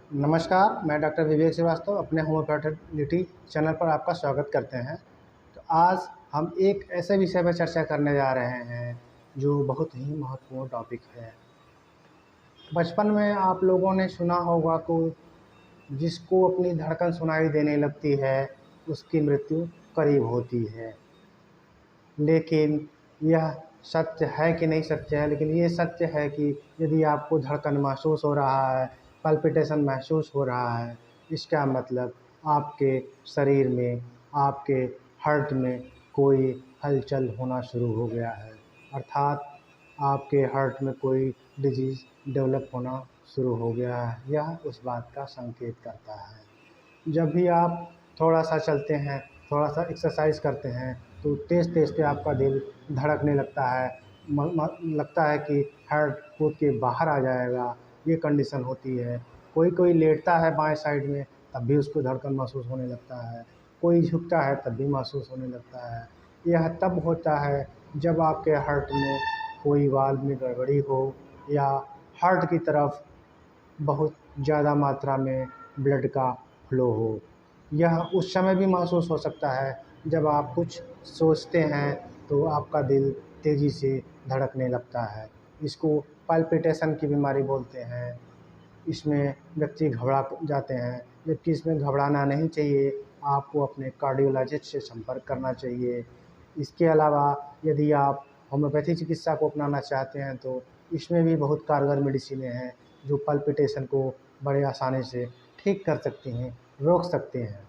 नमस्कार, मैं डॉक्टर विवेक श्रीवास्तव अपने होम्योपैथिक चैनल पर आपका स्वागत करते हैं। तो आज हम एक ऐसे विषय पर चर्चा करने जा रहे हैं जो बहुत ही महत्वपूर्ण टॉपिक है। बचपन में आप लोगों ने सुना होगा को जिसको अपनी धड़कन सुनाई देने लगती है, उसकी मृत्यु करीब होती है। लेकिन यह सत्य है कि नहीं सत्य है, लेकिन ये सत्य है कि यदि आपको धड़कन महसूस हो रहा है, पल्पिटेशन महसूस हो रहा है, इसका मतलब आपके शरीर में, आपके हार्ट में कोई हलचल होना शुरू हो गया है। अर्थात आपके हार्ट में कोई डिजीज़ डेवलप होना शुरू हो गया है। यह उस बात का संकेत करता है। जब भी आप थोड़ा-सा चलते हैं, थोड़ा-सा एक्सरसाइज करते हैं, तो तेज़-तेज़ से आपका दिल धड़कने लगता है। लगता है कि हार्ट कूद के बाहर आ जाएगा, ये कंडीशन होती है। कोई-कोई लेटता है बाएँ साइड में, तब भी उसको धड़कन महसूस होने लगता है। कोई झुकता है, तब भी महसूस होने लगता है। यह तब होता है जब आपके हार्ट में कोई वाल्व में गड़बड़ी हो या हार्ट की तरफ बहुत ज़्यादा मात्रा में ब्लड का फ्लो हो। यह उस समय भी महसूस हो सकता है जब आप कुछ सोचते हैं तो आपका दिल तेज़ी से धड़कने लगता है। इसको पल्पिटेशन की बीमारी बोलते हैं। इसमें व्यक्ति घबरा जाते हैं, जबकि इसमें घबराना नहीं चाहिए। आपको अपने कार्डियोलॉजिस्ट से संपर्क करना चाहिए। इसके अलावा यदि आप होम्योपैथी चिकित्सा को अपनाना चाहते हैं तो इसमें भी बहुत कारगर मेडिसिनें हैं जो पल्पिटेशन को बड़े आसानी से ठीक कर सकती हैं, रोक सकते हैं।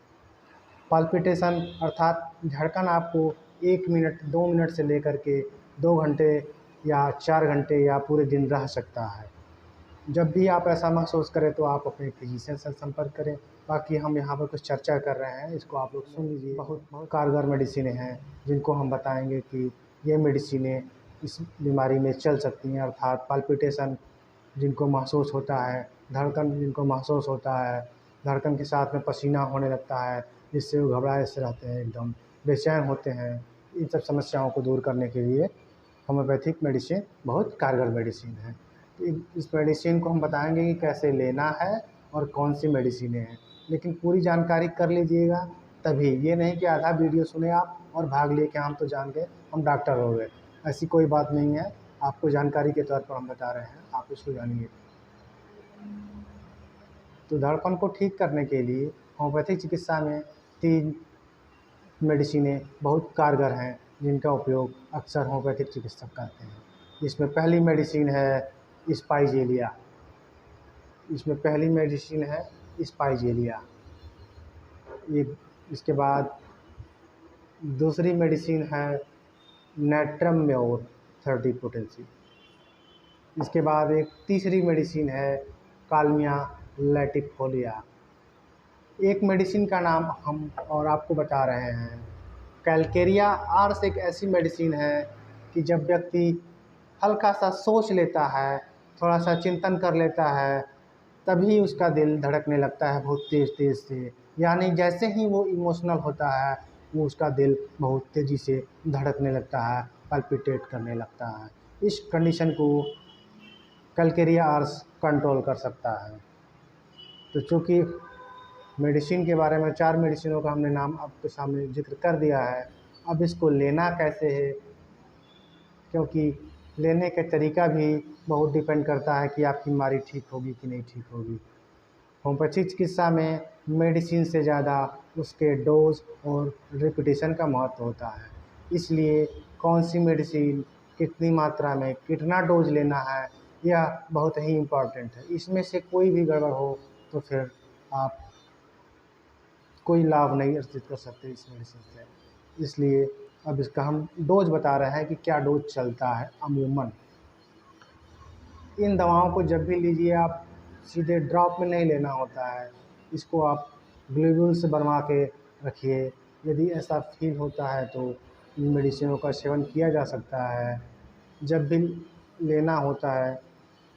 पल्पिटेशन अर्थात धड़कन आपको 1 मिनट, 2 मिनट से लेकर के 2 घंटे या 4 घंटे या पूरे दिन रह सकता है। जब भी आप ऐसा महसूस करें तो आप अपने फिजिशियन से संपर्क करें। बाकी हम यहाँ पर कुछ चर्चा कर रहे हैं, इसको आप लोग सुन लीजिए। बहुत बहुत कारगर मेडिसिनें हैं जिनको हम बताएंगे कि ये मेडिसिनें इस बीमारी में चल सकती हैं। अर्थात पल्पिटेशन जिनको महसूस होता है, धड़कन जिनको महसूस होता है, धड़कन के साथ में पसीना होने लगता है, जिससे वो घबराए से रहते हैं, एकदम बेचैन होते हैं। इन सब समस्याओं को दूर करने के लिए होम्योपैथिक मेडिसिन बहुत कारगर मेडिसिन है। तो इस मेडिसिन को हम बताएंगे कि कैसे लेना है और कौन सी मेडिसिनें हैं, लेकिन पूरी जानकारी कर लीजिएगा तभी। ये नहीं कि आधा वीडियो सुने आप और भाग लिए कि हम तो जान गए, हम डॉक्टर हो गए। ऐसी कोई बात नहीं है। आपको जानकारी के तौर पर हम बता रहे हैं, आप इसको जानिए। तो धड़कन को ठीक करने के लिए होम्योपैथिक चिकित्सा में 3 मेडिसिनें बहुत कारगर हैं जिनका उपयोग अक्सर होम्योपैथिक चिकित्सक करते हैं। इसमें पहली मेडिसिन है स्पाइजेलिया। इसमें पहली मेडिसिन है स्पाइजेलिया। ये इसके बाद दूसरी मेडिसिन है नैट्रम म्योर 30 पोटेंसी। इसके बाद एक तीसरी मेडिसिन है कालमिया लैटिफोलिया। एक मेडिसिन का नाम हम और आपको बता रहे हैं, कैलकेरिया आर्स एक ऐसी मेडिसिन है कि जब व्यक्ति हल्का सा सोच लेता है, थोड़ा सा चिंतन कर लेता है, तभी उसका दिल धड़कने लगता है बहुत तेज़ तेज़ से। यानी जैसे ही वो इमोशनल होता है, वो उसका दिल बहुत तेज़ी से धड़कने लगता है, पल्पिटेट करने लगता है। इस कंडीशन को कैलकेरिया आर्स कंट्रोल कर सकता है। तो चूँकि मेडिसिन के बारे में 4 मेडिसिनों का हमने नाम आपके सामने ज़िक्र कर दिया है, अब इसको लेना कैसे है, क्योंकि लेने का तरीका भी बहुत डिपेंड करता है कि आपकी बीमारी ठीक होगी कि नहीं ठीक होगी। होम्योपैथिक चिकित्सा में मेडिसिन से ज़्यादा उसके डोज और रिपीटेशन का महत्व होता है। इसलिए कौन सी मेडिसिन कितनी मात्रा में कितना डोज लेना है, यह बहुत ही इम्पॉर्टेंट है। इसमें से कोई भी गड़बड़ हो तो फिर आप कोई लाभ नहीं अर्जित कर सकते इस मेडिसिन से। इसलिए अब इसका हम डोज बता रहे हैं कि क्या डोज चलता है अमूमन। इन दवाओं को जब भी लीजिए आप सीधे ड्रॉप में नहीं लेना होता है, इसको आप ग्लोब्यूल से बनवा के रखिए। यदि ऐसा फील होता है तो इन मेडिसिनों का सेवन किया जा सकता है। जब भी लेना होता है,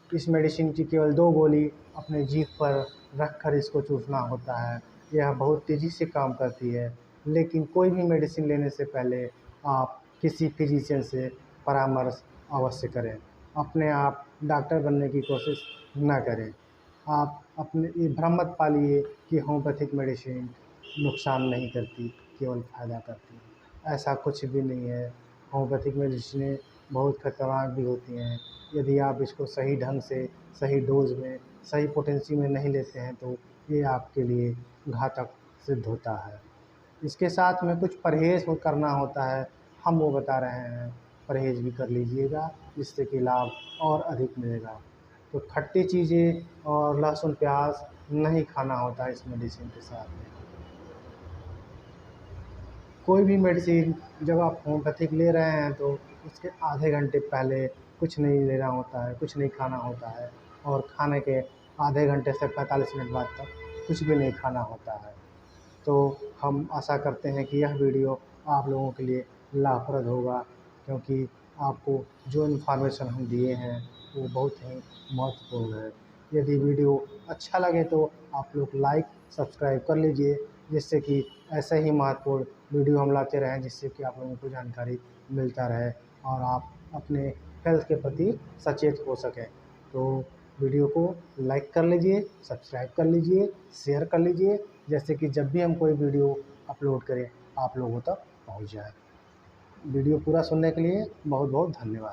इस मेडिसिन की केवल 2 गोली अपने जीभ पर रख कर इसको चूसना होता है। यह बहुत तेज़ी से काम करती है, लेकिन कोई भी मेडिसिन लेने से पहले आप किसी फिजिशियन से परामर्श अवश्य करें। अपने आप डॉक्टर बनने की कोशिश ना करें। आप अपने ये भ्रम मत पालिए कि होम्योपैथिक मेडिसिन नुकसान नहीं करती, केवल फ़ायदा करती है। ऐसा कुछ भी नहीं है। होम्योपैथिक मेडिसिनें बहुत खतरनाक भी होती हैं। यदि आप इसको सही ढंग से, सही डोज़ में, सही पोटेंसी में नहीं लेते हैं तो ये आपके लिए घातक सिद्ध होता है। इसके साथ में कुछ परहेज़ करना होता है, हम वो बता रहे हैं। परहेज़ भी कर लीजिएगा, जिससे कि लाभ और अधिक मिलेगा। तो खट्टी चीज़ें और लहसुन प्याज़ नहीं खाना होता है इस मेडिसिन के साथ में। कोई भी मेडिसिन जब आप होम्योपैथिक ले रहे हैं तो उसके आधे घंटे पहले कुछ नहीं लेना होता है, कुछ नहीं खाना होता है, और खाने के आधे घंटे से 45 मिनट बाद तक कुछ भी नहीं खाना होता है। तो हम आशा करते हैं कि यह वीडियो आप लोगों के लिए लाभप्रद होगा, क्योंकि आपको जो इन्फॉर्मेशन हम दिए हैं वो बहुत ही महत्वपूर्ण है। यदि वीडियो अच्छा लगे तो आप लोग लाइक सब्सक्राइब कर लीजिए, जिससे कि ऐसे ही महत्वपूर्ण वीडियो हम लाते रहें, जिससे कि आप लोगों को जानकारी मिलता रहे और आप अपने हेल्थ के प्रति सचेत हो सकें। तो वीडियो को लाइक कर लीजिए, सब्सक्राइब कर लीजिए, शेयर कर लीजिए, जैसे कि जब भी हम कोई वीडियो अपलोड करें आप लोगों तक पहुंच जाए। वीडियो पूरा सुनने के लिए बहुत बहुत धन्यवाद।